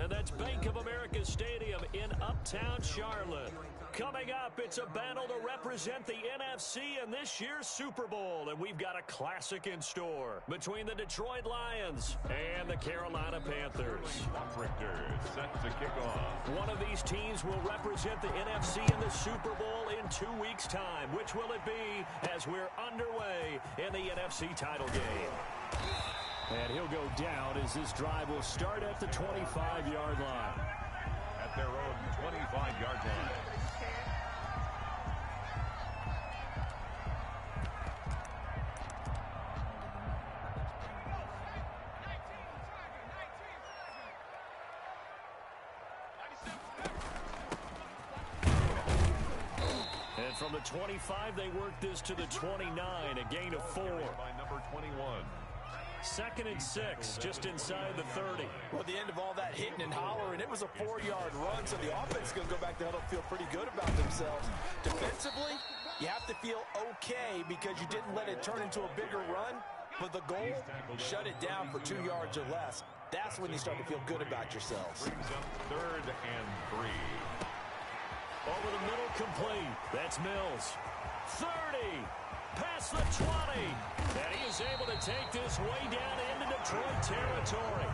and that's Bank of America Stadium in Uptown Charlotte. Coming up, it's a battle to represent the NFC in this year's Super Bowl, and we've got a classic in store between the Detroit Lions and the Carolina Panthers. Richter set to kick off. One of these teams will represent the NFC in the Super Bowl in 2 weeks' time. Which will it be as we're underway in the NFC title game? And he'll go down as this drive will start at the 25-yard line. At their own 25-yard line. And from the 25, they work this to the 29, a gain of 4. By number 21. 2nd and 6, just inside the 30. Well, at the end of all that hitting and hollering, it was a 4-yard run, so the offense is going to go back to huddle, feel pretty good about themselves. Defensively, you have to feel okay because you didn't let it turn into a bigger run, but the goal, shut it down for 2 yards or less. That's when you start to feel good about yourselves. Brings up 3rd and 3. Over the middle, complete. That's Mills. 30. Past the 20. And he is able to take this way down into Detroit territory.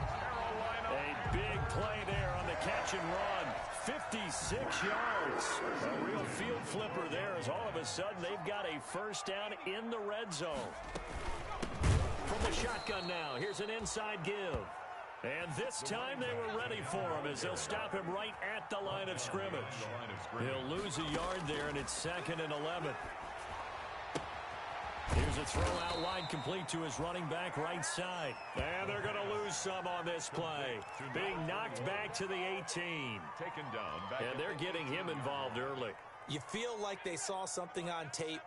A big play there on the catch and run. 56 yards. A real field flipper there as all of a sudden they've got a first down in the red zone. From the shotgun now, here's an inside give. And this time they were ready for him as they'll stop him right at the line of scrimmage. He'll lose a yard there, and it's 2nd and 11. Here's a throw out wide, complete to his running back right side. And they're going to lose some on this play. Being knocked back to the 18. Taken down. And they're getting him involved early. You feel like they saw something on tape,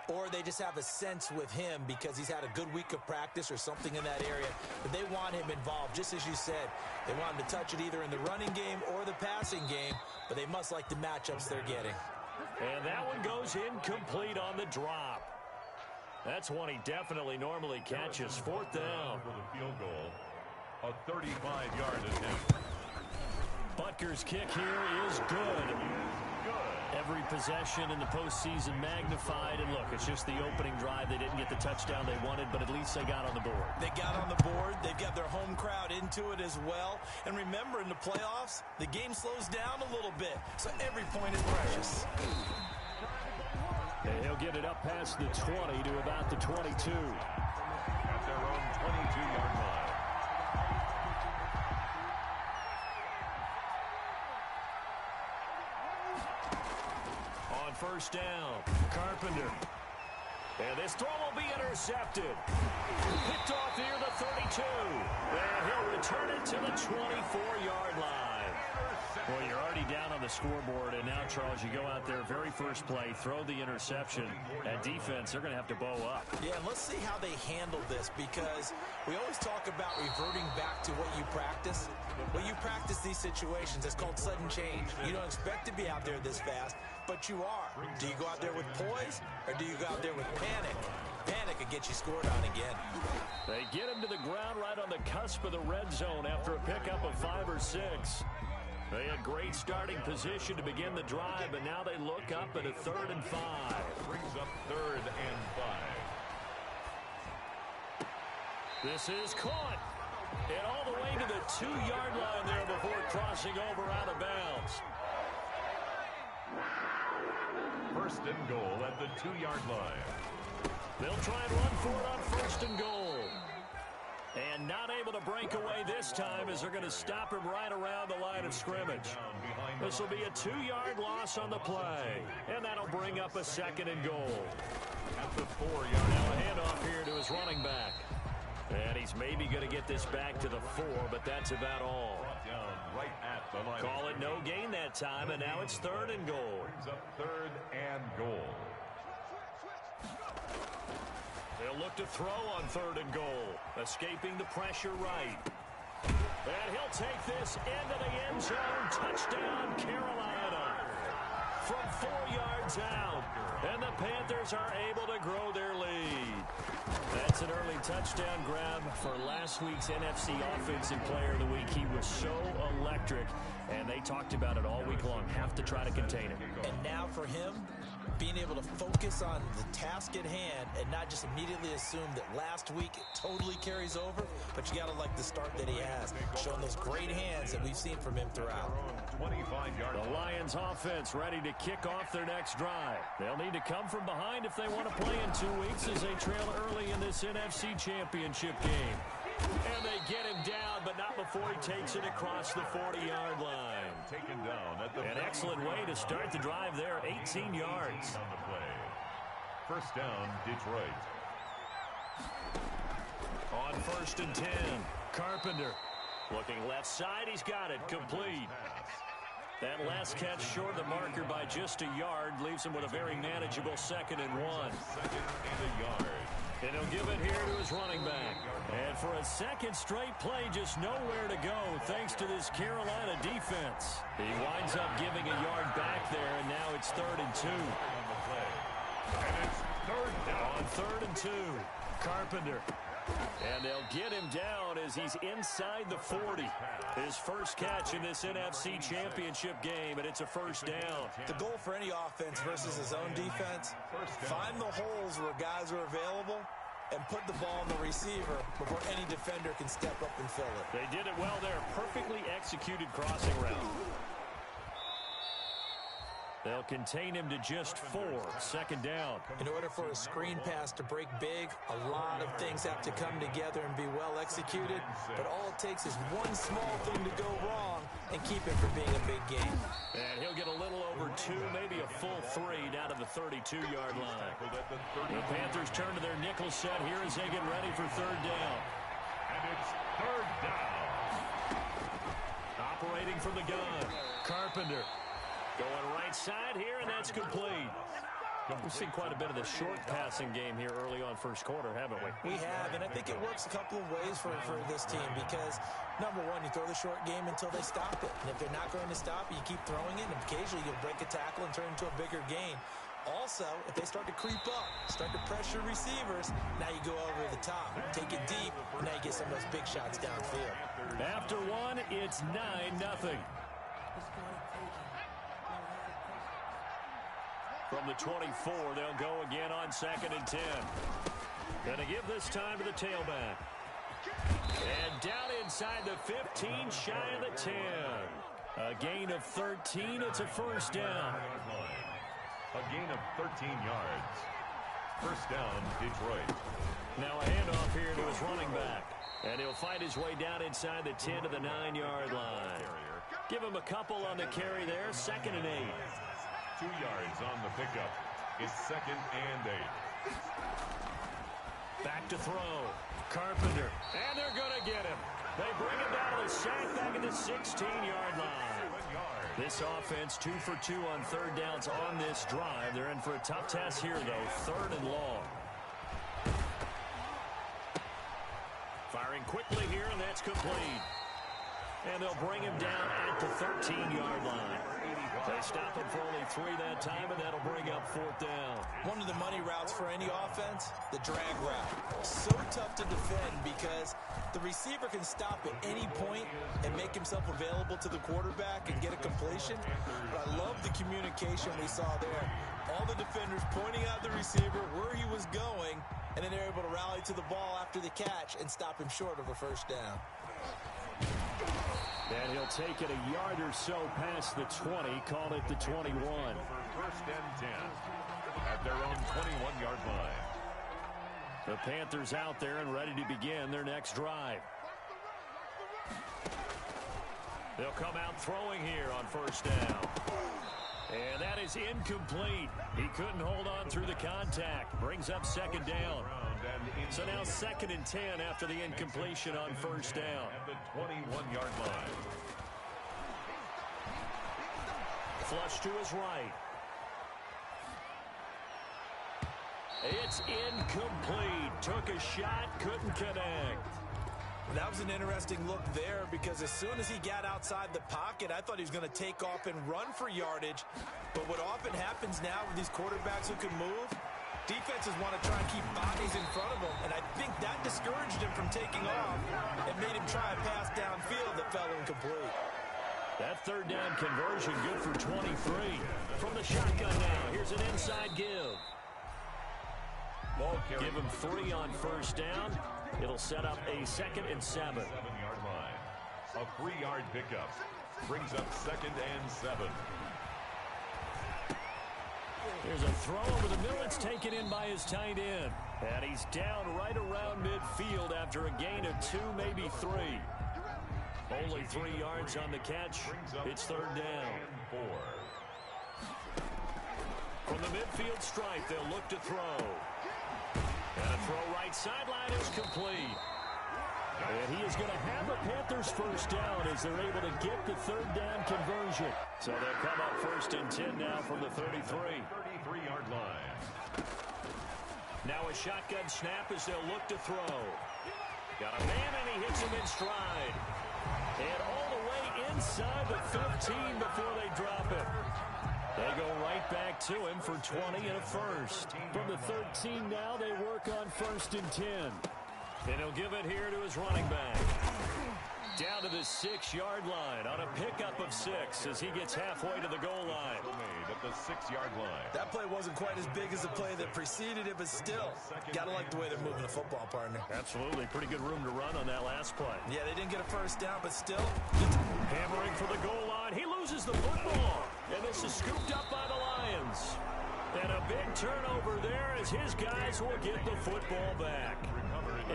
or they just have a sense with him because he's had a good week of practice or something in that area. But they want him involved, just as you said. They want him to touch it either in the running game or the passing game, but they must like the matchups they're getting. And that one goes incomplete on the drop. That's one he definitely normally catches. 4th down. For the field goal, a 35-yard attempt. Butker's kick here is good. Every possession in the postseason magnified. And look, it's just the opening drive. They didn't get the touchdown they wanted, but at least they got on the board. They got on the board. They've got their home crowd into it as well. And remember, in the playoffs, the game slows down a little bit. So every point is precious. And he'll get it up past the 20 to about the 22. At their own 22-yard line. On first down, Carpenter. And this throw will be intercepted. Picked off near the 32. And he'll return it to the 24-yard line. Well, you're already down on the scoreboard, and now, Charles, you go out there, very first play, throw the interception. At defense, they're going to have to bow up. Yeah, and let's see how they handle this, because we always talk about reverting back to what you practice. When you practice these situations, it's called sudden change. You don't expect to be out there this fast, but you are. Do you go out there with poise, or do you go out there with panic? Panic could get you scored on again. They get him to the ground right on the cusp of the red zone after a pickup of 5 or 6. They had great starting position to begin the drive, but now they look up at a 3rd and 5. Brings up 3rd and 5. This is caught. And all the way to the 2-yard line there before crossing over out of bounds. 1st and goal at the 2-yard line. They'll try and run for it on 1st and goal. And not able to break away this time as they're going to stop him right around the line of scrimmage. This will be a 2-yard loss on the play. And that'll bring up a 2nd and goal. At the 4-yard line. Now a handoff here to his running back. And he's maybe going to get this back to the 4, but that's about all. Down right at the line. Call it no gain that time, and now it's 3rd and goal. Brings up 3rd and goal. They'll look to throw on 3rd and goal. Escaping the pressure right. And he'll take this into the end zone. Touchdown, Carolina. from 4 yards out. And the Panthers are able to grow their lead. That's an early touchdown grab for last week's NFC Offensive Player of the Week. He was so electric, and they talked about it all week long. Have to try to contain it. And now for him, being able to focus on the task at hand and not just immediately assume that last week it totally carries over, but you got to like the start that he has, showing those great hands that we've seen from him throughout. The Lions offense ready to kick off their next drive. They'll need to come from behind if they want to play in 2 weeks as they trail early in this NFC Championship game. And they get him down, but not before he takes it across the 40-yard line. Taken down at the An excellent way to start the drive there, 18 yards. On the play. First down, Detroit. On 1st and 10, Carpenter. Looking left side, he's got it, complete. That last catch short of the marker by just a yard leaves him with a very manageable 2nd and 1. Second and a yard. And he'll give it here to his running back. And for a second straight play, just nowhere to go thanks to this Carolina defense. He winds up giving a yard back there, and now it's 3rd and 2. On the play. And it's third down. On 3rd and 2, Carpenter. And they'll get him down as he's inside the 40. His first catch in this NFC Championship game, and it's a first down. The goal for any offense versus his own defense, find the holes where guys are available and put the ball on the receiver before any defender can step up and fill it. They did it well there. Perfectly executed crossing route. They'll contain him to just 4. 2nd down. In order for a screen pass to break big, a lot of things have to come together and be well executed. But all it takes is one small thing to go wrong and keep it from being a big game. And he'll get a little over 2, maybe a full 3 down to the 32-yard line. The Panthers turn to their nickel set here as they get ready for 3rd down. And it's third down. Operating from the gun, Carpenter. Going right side here, and that's complete. We've seen quite a bit of the short passing game here early on first quarter, haven't we? We have, and I think it works a couple of ways for this team because, number one, you throw the short game until they stop it. And if they're not going to stop it, you keep throwing it, and occasionally you'll break a tackle and turn it into a bigger gain. Also, if they start to creep up, start to pressure receivers, now you go over the top, take it deep, and now you get some of those big shots downfield. After one, it's 9-0. From the 24, they'll go again on 2nd and 10. Gonna give this time to the tailback. And down inside the 15, shy of the 10. A gain of 13, it's a first down. A gain of 13 yards. First down, Detroit. Now a handoff here to his running back. And he'll find his way down inside the 10 to the 9-yard line. Give him a couple on the carry there, 2nd and 8. 2 yards on the pickup. It's 2nd and 8. Back to throw. Carpenter. And they're going to get him. They bring him down to the sack back at the 16-yard line. This offense 2 for 2 on 3rd downs on this drive. They're in for a tough task here, though. 3rd and long. Firing quickly here, and that's complete. And they'll bring him down at the 13-yard line. They stop him for only 3 that time, and that'll bring up 4th down. One of the money routes for any offense, the drag route. So tough to defend because the receiver can stop at any point and make himself available to the quarterback and get a completion. But I love the communication we saw there. All the defenders pointing out the receiver where he was going, and then they're able to rally to the ball after the catch and stop him short of a first down. And he'll take it a yard or so past the 20, call it the 21. First and 10 at their own 21-yard line. The Panthers out there and ready to begin their next drive. They'll come out throwing here on first down. And that is incomplete. He couldn't hold on through the contact. Brings up 2nd down. So now 2nd and 10 after the incompletion on first down. At the 21-yard line. Flush to his right. It's incomplete. Took a shot, couldn't connect. That was an interesting look there because as soon as he got outside the pocket, I thought he was going to take off and run for yardage. But what often happens now with these quarterbacks who can move, defenses want to try and keep bodies in front of them, and I think that discouraged him from taking off and made him try a pass downfield that fell incomplete. That third down conversion good for 23. From the shotgun now, here's an inside give. Give him 3 on first down. It'll set up a 2nd and 7. 7-yard line. A 3-yard pickup. Brings up 2nd and 7. Here's a throw over the middle. It's taken in by his tight end. And he's down right around midfield after a gain of 2, maybe 3. Only 3 yards on the catch. It's third down. 4. From the midfield stripe, they'll look to throw. And a throw right sideline is complete. And he is going to have the Panthers first down as they're able to get the third down conversion. So they'll come up 1st and 10 now from the 33. 33-yard line. Now a shotgun snap as they'll look to throw. Got a man and he hits him in stride. And all the way inside the 15 before they drop it. They go right back to him for 20 and a first. From the 13 now, they work on 1st and 10. And he'll give it here to his running back. Down to the 6-yard line on a pickup of 6 as he gets halfway to the goal line. Made at the 6-yard line. That play wasn't quite as big as the play that preceded it, but still, gotta like the way they're moving the football, partner. Absolutely. Pretty good room to run on that last play. Yeah, they didn't get a first down, but still. Hammering for the goal line. He loses the football. And this is scooped up by the Lions. And a big turnover there as his guys will get the football back.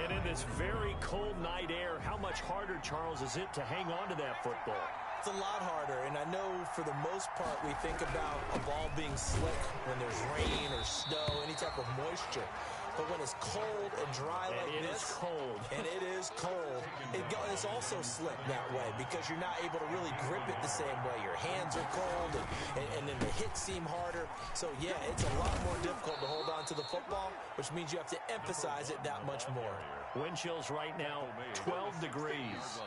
And in this very cold night air, how much harder, Charles, is it to hang on to that football? It's a lot harder, and I know for the most part we think about a ball being slick when there's rain or snow, any type of moisture. But when it's cold and dry like this, and it is cold, it's also slick that way because you're not able to really grip it the same way. Your hands are cold, and then the hits seem harder. So, yeah, it's a lot more difficult to hold on to the football, which means you have to emphasize it that much more. Wind chills right now, 12 degrees.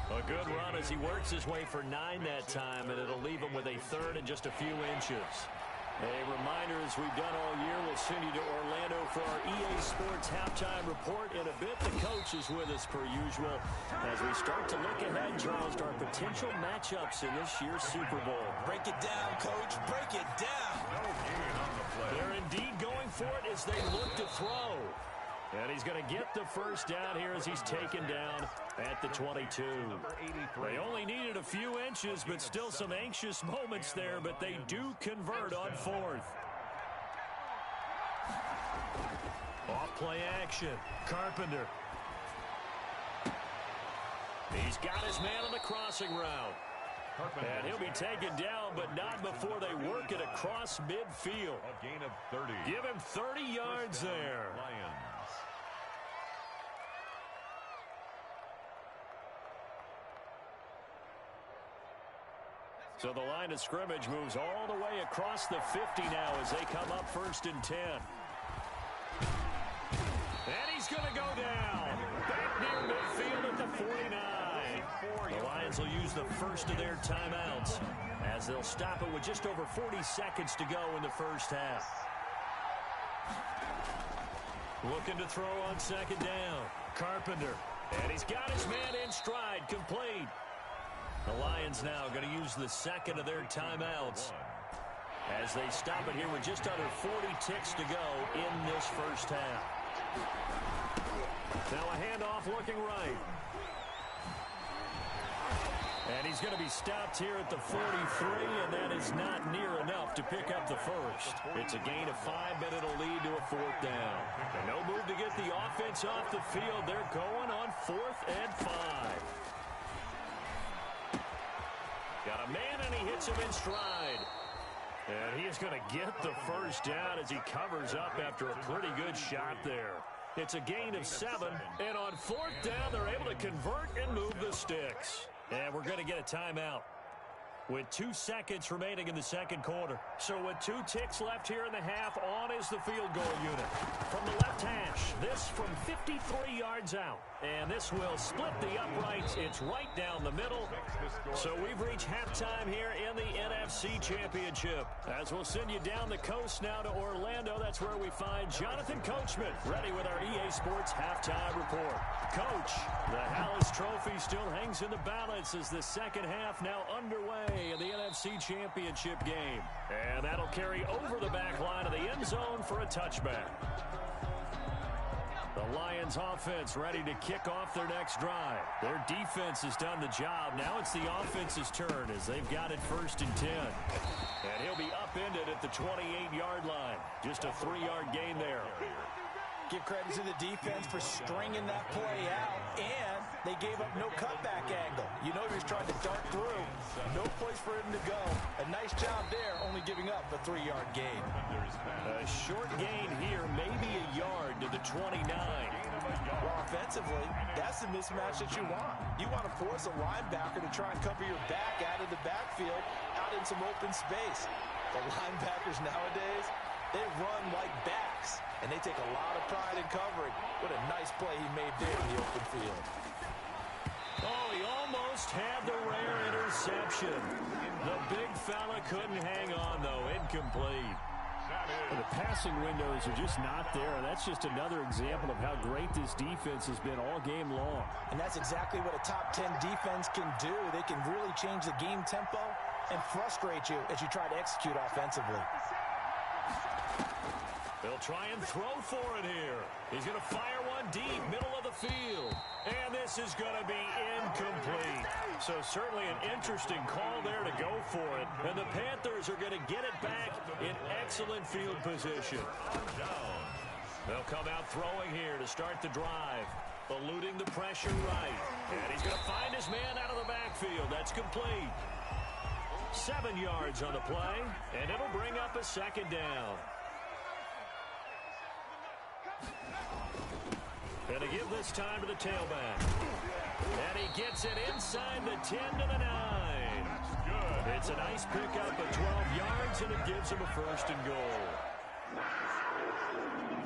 A good run as he works his way for 9 that time, and it'll leave him with a third and just a few inches. A reminder, as we've done all year, we'll send you to Orlando for our EA Sports Halftime Report. In a bit, the coach is with us per usual as we start to look ahead, Charles, to our potential matchups in this year's Super Bowl. Break it down, Coach. Break it down. They're indeed going for it as they look to throw. And he's going to get the first down here as he's taken down at the 22. They only needed a few inches, but still some anxious moments there, but they do convert on 4th. Off play action. Carpenter. He's got his man on the crossing route. And he'll be taken down, but not before they work it across midfield. A gain of 30. Give him 30 yards there. Lions. So the line of scrimmage moves all the way across the 50 now as they come up 1st and 10. And he's going to go down. Back near midfield at the 49. The Lions will use the first of their timeouts as they'll stop it with just over 40 seconds to go in the first half. Looking to throw on 2nd down. Carpenter. And he's got his man in stride, complete. The Lions now going to use the second of their timeouts as they stop it here with just under 40 ticks to go in this first half. Now a handoff looking right. And he's going to be stopped here at the 43, and that is not near enough to pick up the first. It's a gain of 5, but it'll lead to a 4th down. And no move to get the offense off the field. They're going on 4th and 5. Got a man, and he hits him in stride. And he is going to get the first down as he covers up after a pretty good shot there. It's a gain of 7, and on 4th down, they're able to convert and move the sticks. And we're going to get a timeout. with 2 seconds remaining in the second quarter. So with 2 ticks left here in the half, on is the field goal unit. From the left hash, this from 53 yards out. And this will split the uprights. It's right down the middle. So we've reached halftime here in the NFC Championship. As we'll send you down the coast now to Orlando, that's where we find Jonathan Coachman ready with our EA Sports halftime report. Coach, the Hallis Trophy still hangs in the balance as the second half now underway in the NFC Championship game. And that'll carry over the back line of the end zone for a touchback. The Lions offense ready to kick off their next drive. Their defense has done the job. Now it's the offense's turn as they've got it 1st and 10. And he'll be upended at the 28-yard line. Just a 3-yard gain there. Give credit to the defense for stringing that play out, and they gave up no cutback angle. You know he was trying to dart through. No place for him to go. A nice job there, only giving up a 3-yard gain. A short gain here, maybe a yard to the 29. Well, offensively, that's the mismatch that you want. You want to force a linebacker to try and cover your back out of the backfield, out in some open space. The linebackers nowadays, they run like backs, and they take a lot of pride in covering. What a nice play he made there in the open field. Oh, he almost had the rare interception. The big fella couldn't hang on, though. Incomplete. The passing windows are just not there. That's just another example of how great this defense has been all game long. And that's exactly what a top 10 defense can do. They can really change the game tempo and frustrate you as you try to execute offensively. They'll try and throw for it here. He's going to fire one deep, middle of the field. And this is going to be incomplete. So certainly an interesting call there to go for it. And the Panthers are going to get it back in excellent field position. They'll come out throwing here to start the drive. Eluding the pressure right. And he's going to find his man out of the backfield. That's complete. 7 yards on the play. And it'll bring up a 2nd down. And to give this time to the tailback. And he gets it inside the 10 to the 9. It's a nice pickup of 12 yards, and it gives him a 1st and goal.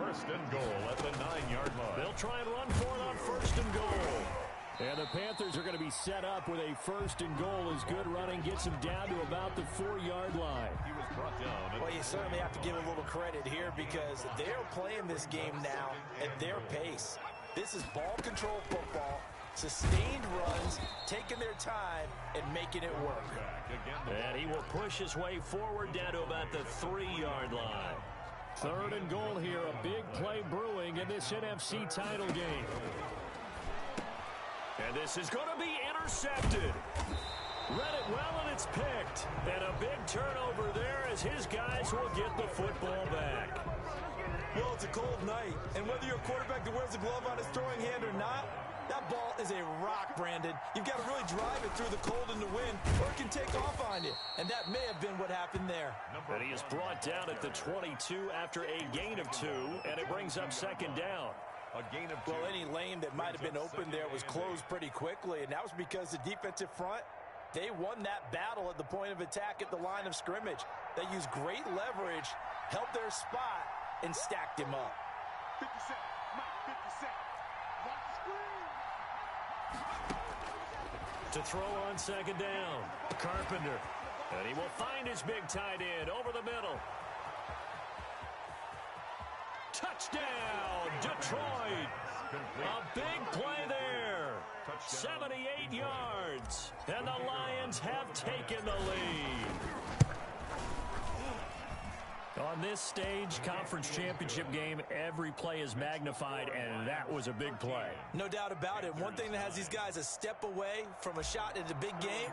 1st and goal at the 9-yard line. They'll try and run for it on 1st and goal. And the Panthers are going to be set up with a 1st and goal as good running gets him down to about the 4-yard line. He was brought down. Well, you certainly have to give a little credit here because they're playing this game now at their pace. This is ball control football, sustained runs, taking their time, and making it work. And he will push his way forward down to about the 3-yard line. 3rd and goal here, a big play brewing in this NFC title game. And this is going to be intercepted. Read it well, and it's picked. And a big turnover there as his guys will get the football back. Well, it's a cold night, and whether you're a quarterback that wears a glove on his throwing hand or not, that ball is a rock, Brandon. You've got to really drive it through the cold and the wind, or it can take off on you. And that may have been what happened there. And he is brought down at the 22 after a gain of 2, and it brings up 2nd down. A gain of 2. Well, any lane that might have been open there was closed pretty quickly, and that was because the defensive front, they won that battle at the point of attack at the line of scrimmage. They used great leverage, held their spot, and stacked him up. 50 Cent, Mike, 50 Cent. Watch the screen. To throw on 2nd down, Carpenter. And he will find his big tight end over the middle. Touchdown, Detroit. A big play there. 78 yards. And the Lions have taken the lead. On this stage, conference championship game, every play is magnified, and that was a big play. No doubt about it. One thing that has these guys a step away from a shot at a big game,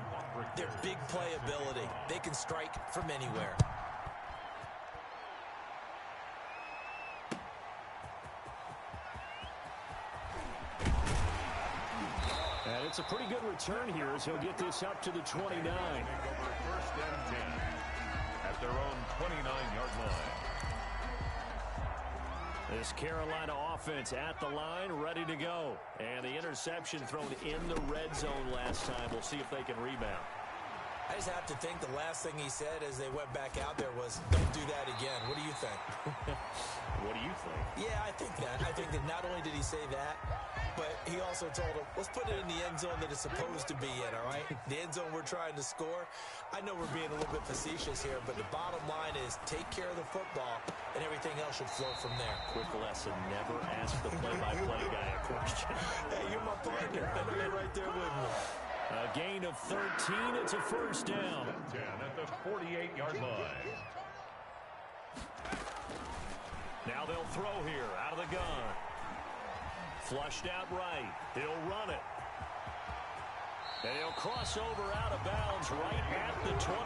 their big play ability. They can strike from anywhere. And it's a pretty good return here as he'll get this up to the 29. 1st and 10 at their own 29-yard line. This Carolina offense at the line, ready to go. And the interception thrown in the red zone last time. We'll see if they can rebound. I just have to think the last thing he said as they went back out there was, don't do that again. What do you think? What do you think? Yeah, I think that. I think that not only did he say that, but he also told him, let's put it in the end zone that it's supposed to be in, all right? The end zone we're trying to score. I know we're being a little bit facetious here, but the bottom line is take care of the football, and everything else should flow from there. Quick lesson, never ask the play-by-play guy a question. Hey, you're my partner. I know you're right there with me. A gain of 13. It's a first down. 10 at the 48-yard line. Now they'll throw here out of the gun. Flushed out right. He'll run it. And he'll cross over out of bounds right at the 25.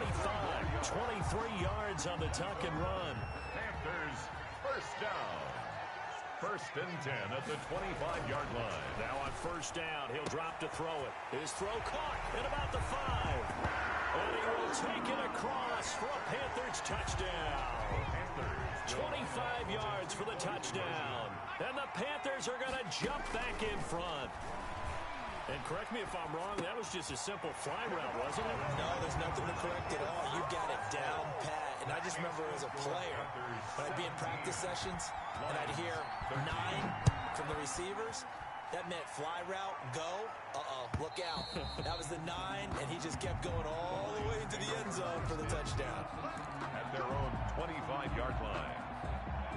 23 yards on the tuck and run. Panthers first down. First and 10 at the 25-yard line. Now on first down, he'll drop to throw it. His throw caught at about the 5. And he will take it across for a Panthers touchdown. 25 yards for the touchdown. And the Panthers are going to jump back in front. And correct me if I'm wrong, that was just a simple fly route, wasn't it? No, there's nothing to correct at all. You got it down pat. And I just remember as a player, when I'd be in practice sessions, and I'd hear 9 from the receivers, that meant fly route, go, look out. That was the 9, and he just kept going all the way into the end zone for the touchdown. At their own 25-yard line.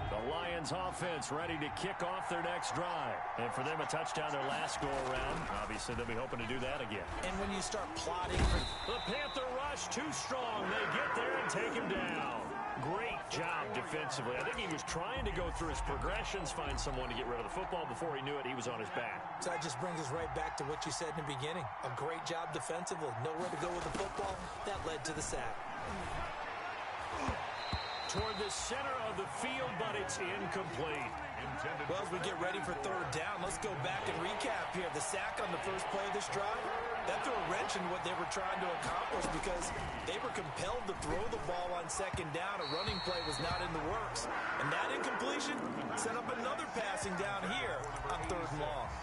The Lions offense ready to kick off their next drive. And for them, a touchdown their last go-around. Obviously, they'll be hoping to do that again. And when you start plotting for the Panther rush too strong. They get there and take him down. Great job defensively. I think he was trying to go through his progressions, find someone to get rid of the football. Before he knew it, he was on his back. So that just brings us right back to what you said in the beginning. A great job defensively. Nowhere to go with the football. That led to the sack. Toward the center of the field, but it's incomplete. Well, as we get ready for third down, let's go back and recap here. The sack on the first play of this drive, that threw a wrench in what they were trying to accomplish because they were compelled to throw the ball on second down. A running play was not in the works. And that incompletion set up another passing down here on third and long.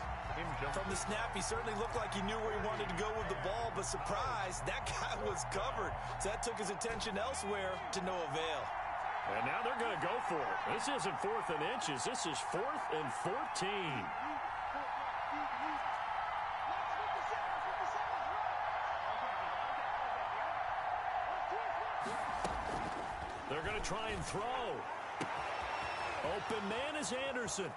From the snap, he certainly looked like he knew where he wanted to go with the ball, but surprise, that guy was covered. So that took his attention elsewhere to no avail. And now they're going to go for it. This isn't 4th and inches. This is 4th and 14. They're going to try and throw. Open man is Anderson.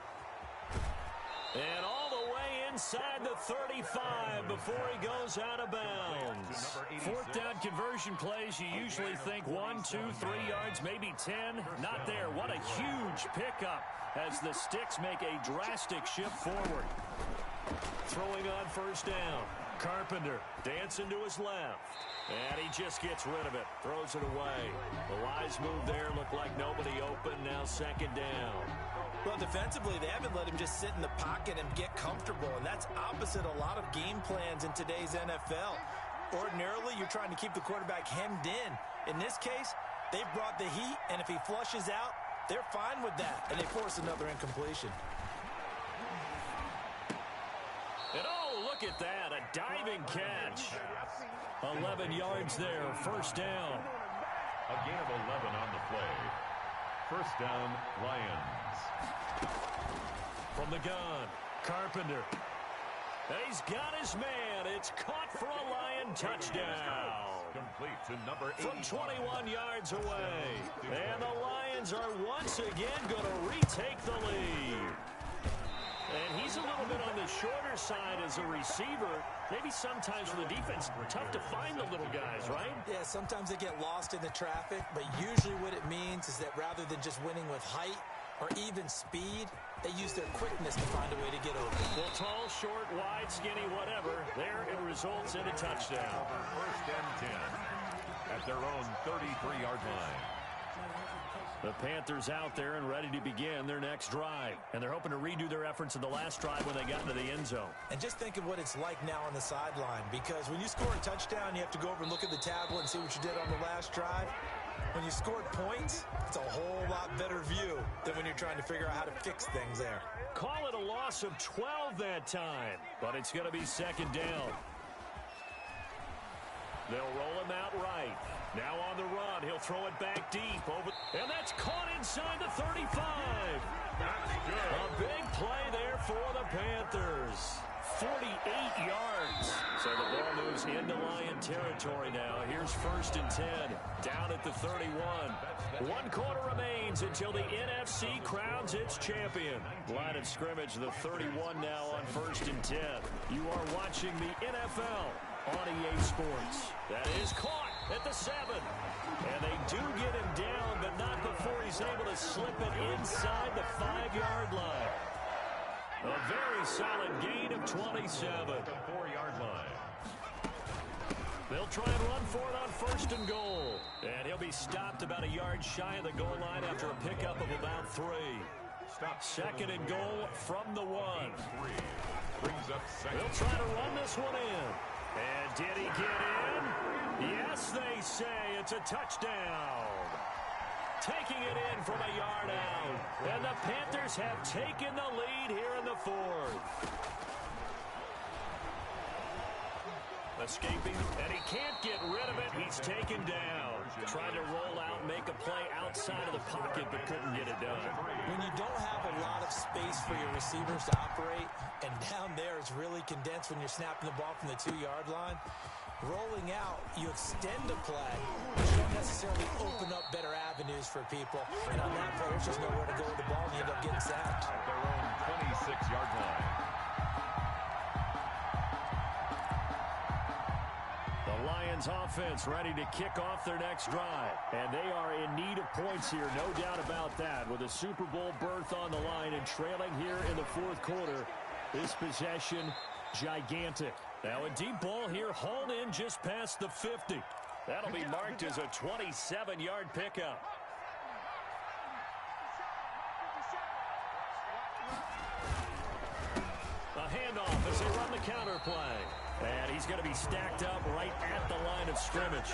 And all the way inside the 35 before he goes out of bounds. 4th down conversion plays, you usually think 1, 2, 3 yards, maybe 10. Not there. What a huge pickup as the Sticks make a drastic shift forward. Throwing on first down. Carpenter dancing to his left. And he just gets rid of it. Throws it away. The Lions move there. Look like nobody open. Now second down. Well, defensively, they haven't let him just sit in the pocket and get comfortable, and that's opposite a lot of game plans in today's NFL. Ordinarily, you're trying to keep the quarterback hemmed in. In this case, they've brought the heat, and if he flushes out, they're fine with that, and they force another incompletion. And oh, look at that, a diving catch. 11 yards there, first down. A gain of 11 on the play. First down, Lions. From the gun, Carpenter. And he's got his man. It's caught for a Lion touchdown. Complete to number 8. From 21 yards away. And the Lions are once again going to retake the lead. And he's a little bit on the shorter side as a receiver. Maybe sometimes for the defense, tough to find the little guys, right? Yeah, sometimes they get lost in the traffic, but usually what it means is that rather than just winning with height or even speed, they use their quickness to find a way to get open. Well, tall, short, wide, skinny, whatever, there it results in a touchdown. First and 10 at their own 33-yard line. The Panthers out there and ready to begin their next drive. And they're hoping to redo their efforts in the last drive when they got into the end zone. And just think of what it's like now on the sideline, because when you score a touchdown, you have to go over and look at the tablet and see what you did on the last drive. When you scored points, it's a whole lot better view than when you're trying to figure out how to fix things there. Call it a loss of 12 that time, but it's going to be second down. They'll roll him out right. Now on the run, he'll throw it back deep. And that's caught inside the 35. That's good. A big play there for the Panthers. 48 yards. So the ball moves into Lion territory now. Here's 1st and 10. Down at the 31. 1 quarter remains until the NFC crowns its champion. Line of scrimmage, the 31 now on 1st and 10. You are watching the NFL on EA Sports. That is caught at the 7. And they do get him down, but not before he's able to slip it inside the 5-yard line. A very solid gain of 27. At the 4-yard line. They'll try and run for it on 1st and goal. And he'll be stopped about a yard shy of the goal line after a pickup of about 3. Stop. 2nd and goal from the 1. 3. Brings up 2nd. They'll try to run this one in. And did he get in? Yes, they say it's a touchdown. Taking it in from a yard out. And the Panthers have taken the lead here in the 4th. Escaping, and he can't get rid of it. He's taken down. Trying to roll out and make a play outside of the pocket, but couldn't get it done. When you don't have a lot of space for your receivers to operate, and down there it's really condensed when you're snapping the ball from the 2-yard line, rolling out, you extend the play, but you don't necessarily open up better avenues for people. And on that play, there's just nowhere to go with the ball, and you end up getting sacked. At their own 26-yard line. The Lions offense ready to kick off their next drive. And they are in need of points here, no doubt about that. With a Super Bowl berth on the line and trailing here in the 4th quarter, this possession gigantic. Now a deep ball here, hauled in just past the 50. That'll be marked as a 27-yard pickup. A handoff as they run the counter play. And he's going to be stacked up right at the line of scrimmage.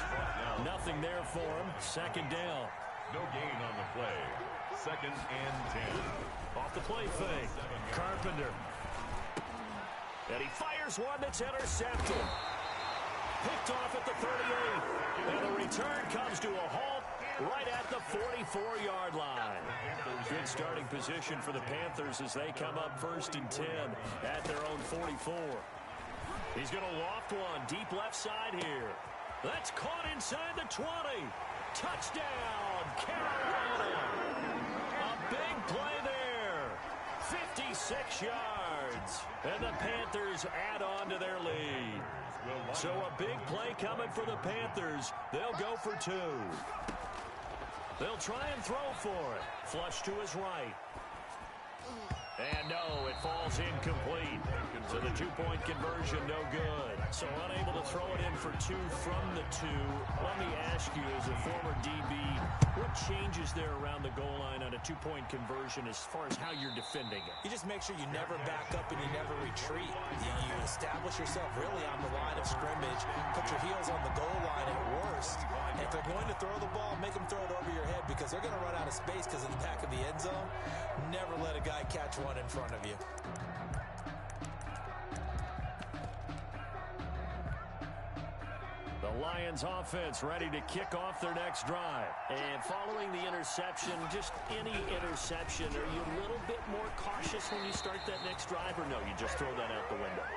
Nothing there for him. 2nd down. No gain on the play. 2nd and 10. Off the play fake. Carpenter. And he fires one that's intercepted. Picked off at the 38. And the return comes to a halt right at the 44-yard line. Good starting position for the Panthers as they come up 1st and 10 at their own 44. He's going to loft one deep left side here. That's caught inside the 20. Touchdown, Carolina. A big play there. 56 yards. And the Panthers add on to their lead. So a big play coming for the Panthers. They'll go for 2. They'll try and throw for it. Flush to his right. And no, it falls incomplete. So the 2-point conversion, no good. So unable to throw it in for 2 from the 2. Let me ask you, as a former DB, what changes there around the goal line on a 2-point conversion as far as how you're defending it? You just make sure you never back up and you never retreat. You establish yourself really on the line of scrimmage, put your heels on the goal line at worst. And if they're going to throw the ball, make them throw it over your head because they're going to run out of space because of the back of the end zone. Never let a guy catch one in front of you. The Lions offense ready to kick off their next drive. And following the interception, just any interception, are you a little bit more cautious when you start that next drive, or no, you just throw that out the window?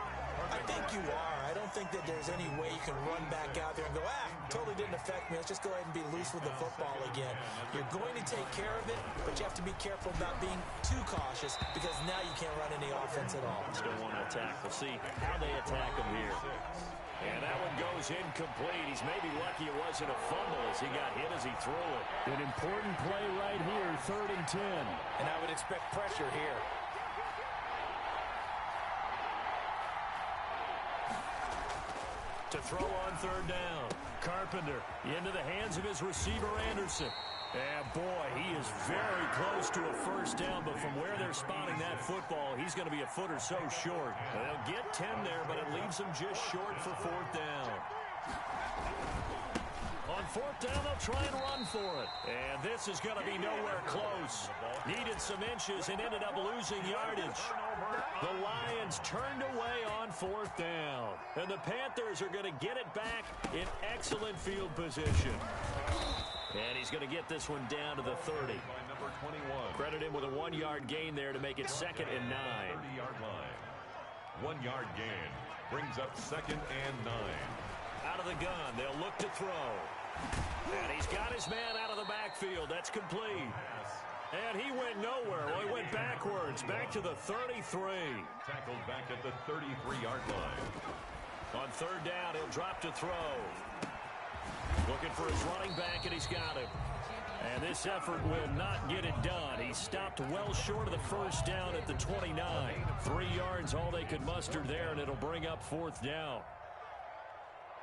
I think you are. I don't think that there's any way you can run back out there and go, totally didn't affect me. Let's just go ahead and be loose with the football again. You're going to take care of it, but you have to be careful about being too cautious because now you can't run any offense at all. Still want to attack. We'll see how they attack him here. And that one goes incomplete. He's maybe lucky it wasn't a fumble as he got hit as he threw it. An important play right here, 3rd and 10. And I would expect pressure here. To throw on 3rd down. Carpenter into the hands of his receiver, Anderson. And boy, he is very close to a 1st down, but from where they're spotting that football, he's going to be a foot or so short. And they'll get 10 there, but it leaves him just short for 4th down. On fourth down, they'll try and run for it. And this is going to be nowhere close. Needed some inches and ended up losing yardage. The Lions turned away on fourth down. And the Panthers are going to get it back in excellent field position. And he's going to get this one down to the 30. Credit him with a 1-yard gain there to make it 2nd and 9. 30-yard line. 1-yard gain brings up 2nd and 9. Out of the gun, they'll look to throw. And he's got his man out of the backfield. That's complete. And he went nowhere. Well, he went backwards, back to the 33. Tackled back at the 33-yard line. On third down, he'll drop to throw. Looking for his running back, and he's got him. And this effort will not get it done. He stopped well short of the first down at the 29. 3 yards, all they could muster there, and it'll bring up fourth down.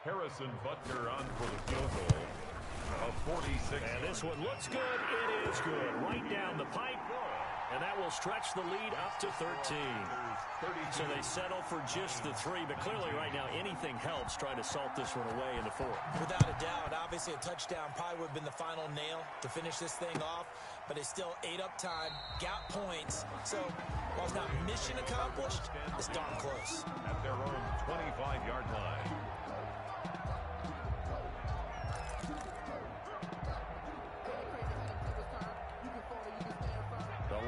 Harrison Butker on for the field goal. A 46. And this one looks good. It is good. Right down the pipe. And that will stretch the lead up to 13. So they settle for just the 3. But clearly right now anything helps trying to salt this one away in the 4th. Without a doubt, obviously a touchdown probably would have been the final nail to finish this thing off. But it's still ate up time, got points. So while it's not mission accomplished, it's darn close. At their own 25-yard line.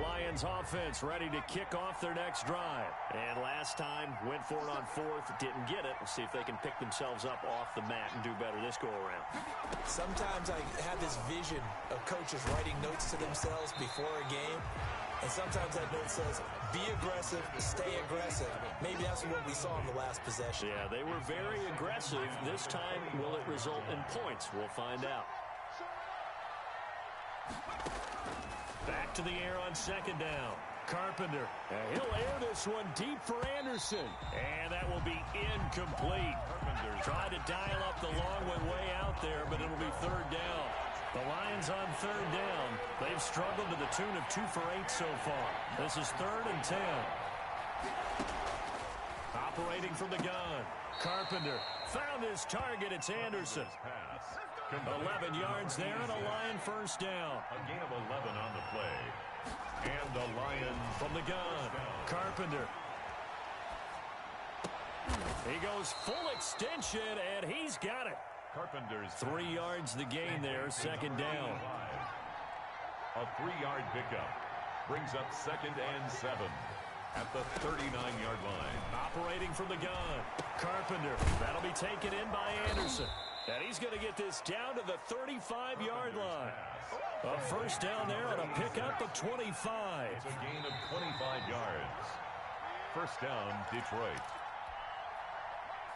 Lions offense ready to kick off their next drive. And last time, went for it on 4th, didn't get it. We'll see if they can pick themselves up off the mat and do better this go-around. Sometimes I have this vision of coaches writing notes to themselves before a game. And sometimes that note says, be aggressive, stay aggressive. Maybe that's what we saw in the last possession. Yeah, they were very aggressive. This time, will it result in points? We'll find out. Back to the air on 2nd down. Carpenter. He'll air this one deep for Anderson. And that will be incomplete. Carpenter tried to dial up the long one way out there, but it'll be 3rd down. The Lions on 3rd down. They've struggled to the tune of 2 for 8 so far. This is 3rd and 10. Operating from the gun. Carpenter found his target. It's Anderson. 11 yards there and a Lion first down. A gain of 11 on the play. And the Lions from the gun. Carpenter. He goes full extension, and he's got it. Carpenter's 3 yards the gain there, 2nd down. A 3-yard pickup brings up 2nd and 7 at the 39-yard line. Operating from the gun. Carpenter. That'll be taken in by Anderson. And he's going to get this down to the 35-yard line. A first down there on a pickup of 25. It's a gain of 25 yards. First down, Detroit.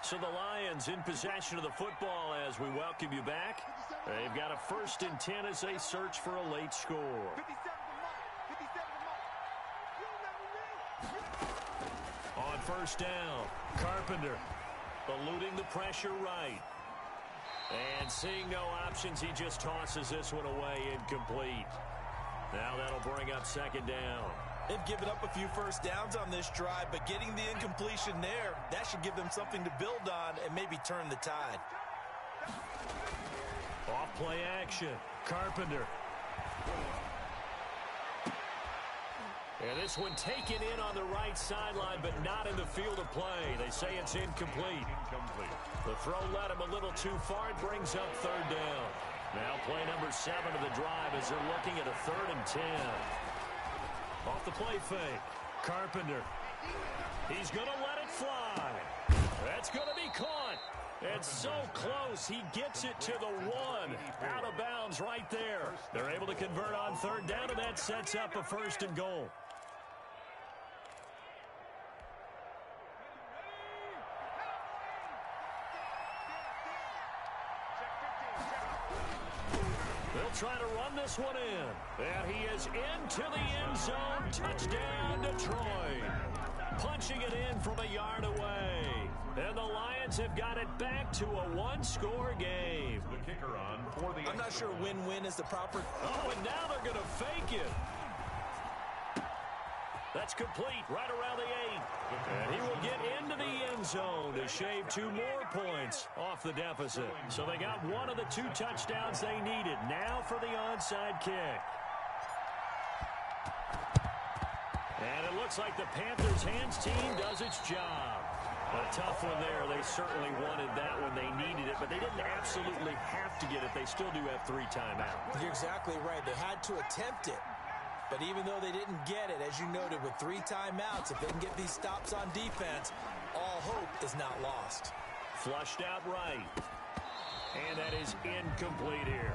So the Lions in possession of the football as we welcome you back. They've got a 1st and 10 as they search for a late score. On first down, Carpenter eluding the pressure right. And seeing no options, he just tosses this one away incomplete. Now that'll bring up 2nd down. They've given up a few first downs on this drive, but getting the incompletion there, that should give them something to build on and maybe turn the tide. Off play action. Carpenter. And this one taken in on the right sideline, but not in the field of play. They say it's incomplete. The throw led him a little too far. It brings up 3rd down. Now play number 7 of the drive as they're looking at a 3rd and 10. Off the play fake. Carpenter. He's going to let it fly. That's going to be caught. It's so close. He gets it to the 1. Out of bounds right there. They're able to convert on 3rd down, and that sets up a 1st and goal. They'll try to run this one in. And he is into the end zone. Touchdown, Detroit. Punching it in from a yard away. And the Lions have got it back to a 1-score game. The kicker on for the... I'm not sure win-win is the proper... Oh, and now they're going to fake it. That's complete right around the 8. And he will get into the end zone to shave 2 more points off the deficit. So they got one of the 2 touchdowns they needed. Now for the onside kick. And it looks like the Panthers' hands team does its job. A tough one there. They certainly wanted that when they needed it, but they didn't absolutely have to get it. They still do have 3 timeouts. You're exactly right. They had to attempt it. But even though they didn't get it, as you noted, with 3 timeouts, if they can get these stops on defense, all hope is not lost. Flushed out right. And that is incomplete here.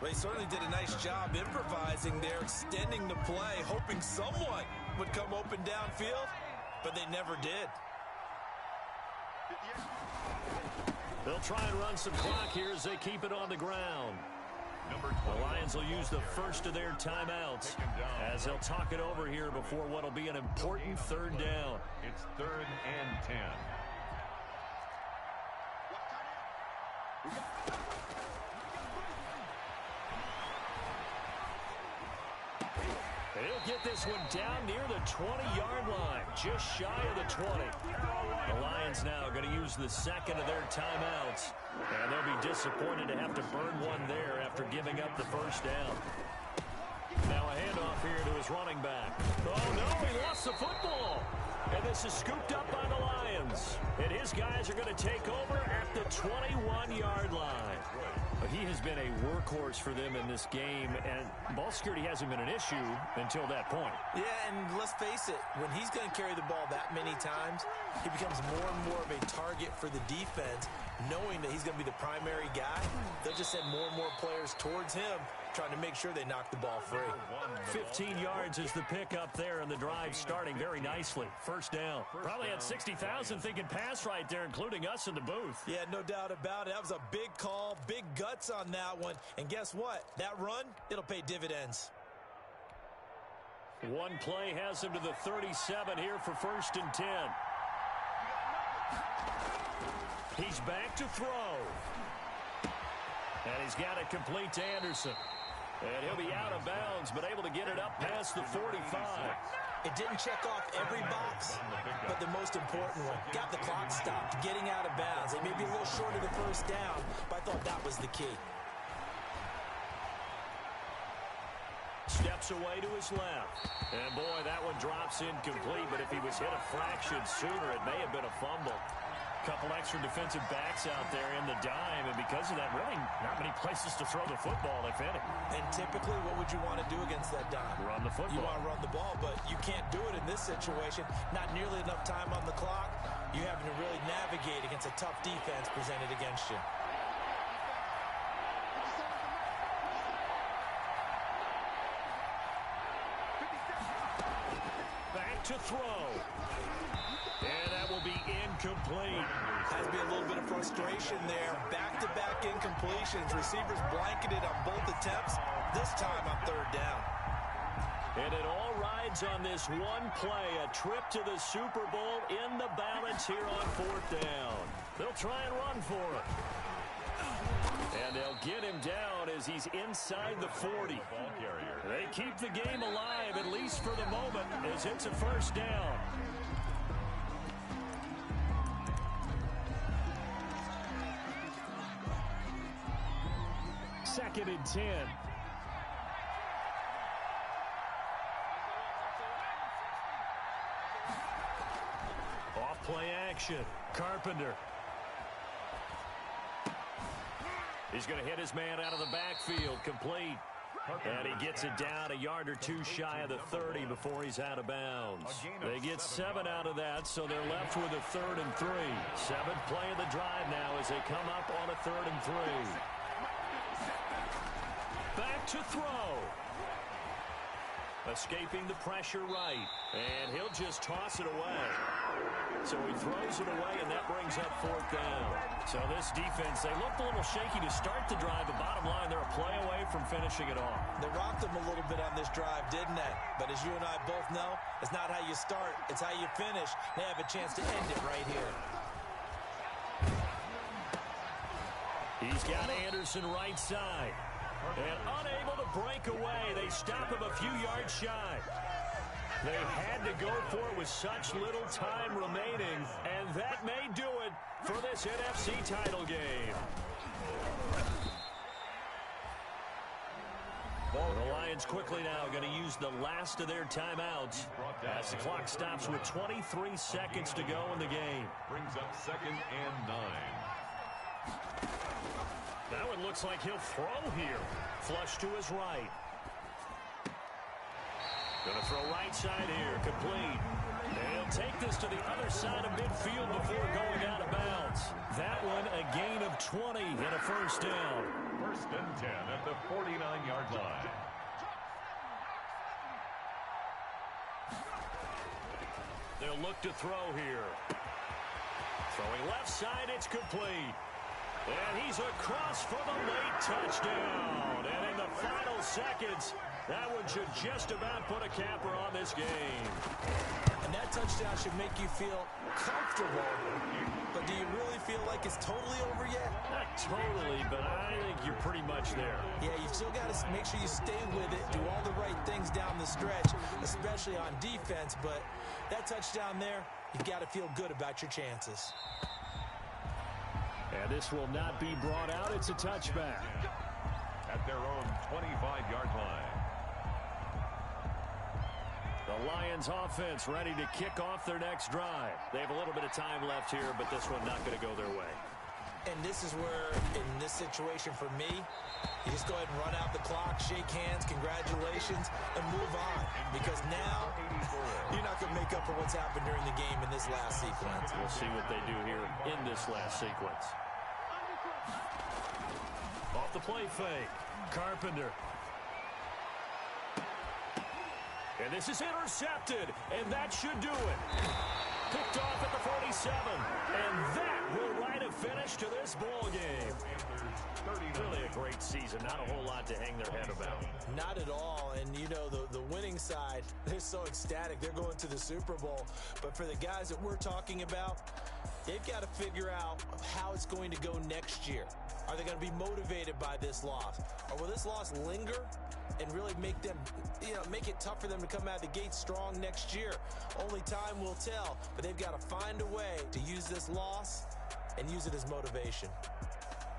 Well, he certainly did a nice job improvising there, extending the play, hoping someone would come open downfield, but they never did. They'll try and run some clock here as they keep it on the ground. The Lions will use the first of their timeouts as they'll talk it over here before what will be an important 3rd down. It's 3rd and 10. And he'll get this one down near the 20-yard line, just shy of the 20. The Lions now are going to use the second of their timeouts, and they'll be disappointed to have to burn one there after giving up the first down. Now a handoff here to his running back. Oh, no, he lost the football. And this is scooped up by the Lions. And his guys are going to take over at the 21-yard line. But he has been a workhorse for them in this game, and ball security hasn't been an issue until that point. Yeah, and let's face it, when he's going to carry the ball that many times, he becomes more and more of a target for the defense, knowing that he's going to be the primary guy. They'll just send more and more players towards him, trying to make sure they knock the ball free. 15 yards is the pickup there, and the drive starting very nicely. First down. Probably had 60,000 thinking pass right there, including us in the booth. Yeah, no doubt about it. That was a big call, big guts on that one. And guess what? That run, it'll pay dividends. One play has him to the 37 here for 1st and 10. He's back to throw. And he's got it complete to Anderson. And he'll be out of bounds, but able to get it up past the 45. It didn't check off every box, but the most important one. Got the clock stopped, getting out of bounds. They may be a little short of the first down, but I thought that was the key. Steps away to his left. And boy, that one drops incomplete, but if he was hit a fraction sooner, it may have been a fumble. Couple extra defensive backs out there in the dime, and because of that, really not many places to throw the football, if any. And typically, what would you want to do against that dime? Run the football. You want to run the ball, but you can't do it in this situation. Not nearly enough time on the clock. You're having to really navigate against a tough defense presented against you. Back to throw. And that will be incomplete. Has to be a little bit of frustration there. Back-to-back incompletions. Receivers blanketed on both attempts, this time on 3rd down. And it all rides on this one play, a trip to the Super Bowl in the balance here on 4th down. They'll try and run for it. And they'll get him down as he's inside the 40. They keep the game alive, at least for the moment, as it's a 1st down. Second and 10. Off play action. Carpenter. He's going to hit his man out of the backfield. Complete. And he gets it down a yard or two shy of the 30 before he's out of bounds. They get 7 out of that, so they're left with a 3rd and 3. 7th play of the drive now as they come up on a 3rd and 3. Back to throw. Escaping the pressure right. And he'll just toss it away. So he throws it away, and that brings up 4th down. So this defense, they looked a little shaky to start the drive, but bottom line, they're a play away from finishing it off. They rocked them a little bit on this drive, didn't they? But as you and I both know, it's not how you start, it's how you finish. They have a chance to end it right here. He's got Anderson right side. And unable to break away. They stop him a few yards shy. They had to go for it with such little time remaining, and that may do it for this NFC title game. The Lions quickly now going to use the last of their timeouts as the clock stops with 23 seconds to go in the game. Brings up 2nd and 9. Now it looks like he'll throw here. Flush to his right. Going to throw right side here, complete. And he'll take this to the other side of midfield before going out of bounds. That one a gain of 20 and a first down. 1st and 10 at the 49-yard line. They'll look to throw here. Throwing left side, it's complete. And he's across for the late touchdown. And in the final seconds, that one should just about put a capper on this game. And that touchdown should make you feel comfortable. But do you really feel like it's totally over yet? Not totally, but I think you're pretty much there. Yeah, you've still got to make sure you stay with it, do all the right things down the stretch, especially on defense. But that touchdown there, you've got to feel good about your chances. And this will not be brought out. It's a touchback. At their own 25-yard line. The Lions offense ready to kick off their next drive. They have a little bit of time left here, but this one not going to go their way. And this is where, in this situation for me, you just go ahead and run out the clock, shake hands, congratulations, and move on. Because now, you're not going to make up for what's happened during the game in this last sequence. We'll see what they do here in this last sequence. Off the play fake. Carpenter. And this is intercepted, and that should do it. Picked off at the 47, and that will write a finish to this ball game. Really a great season, not a whole lot to hang their head about. Not at all, and you know, the winning side, they're so ecstatic. They're going to the Super Bowl. But for the guys that we're talking about, they've got to figure out how it's going to go next year. Are they going to be motivated by this loss? Or will this loss linger and really make them, make it tough for them to come out of the gate strong next year? Only time will tell, but they've got to find a way to use this loss and use it as motivation.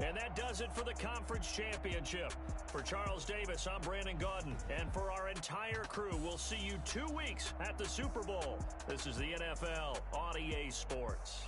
And that does it for the conference championship. For Charles Davis, I'm Brandon Gaudin. And for our entire crew, we'll see you 2 weeks at the Super Bowl. This is the NFL on EA Sports.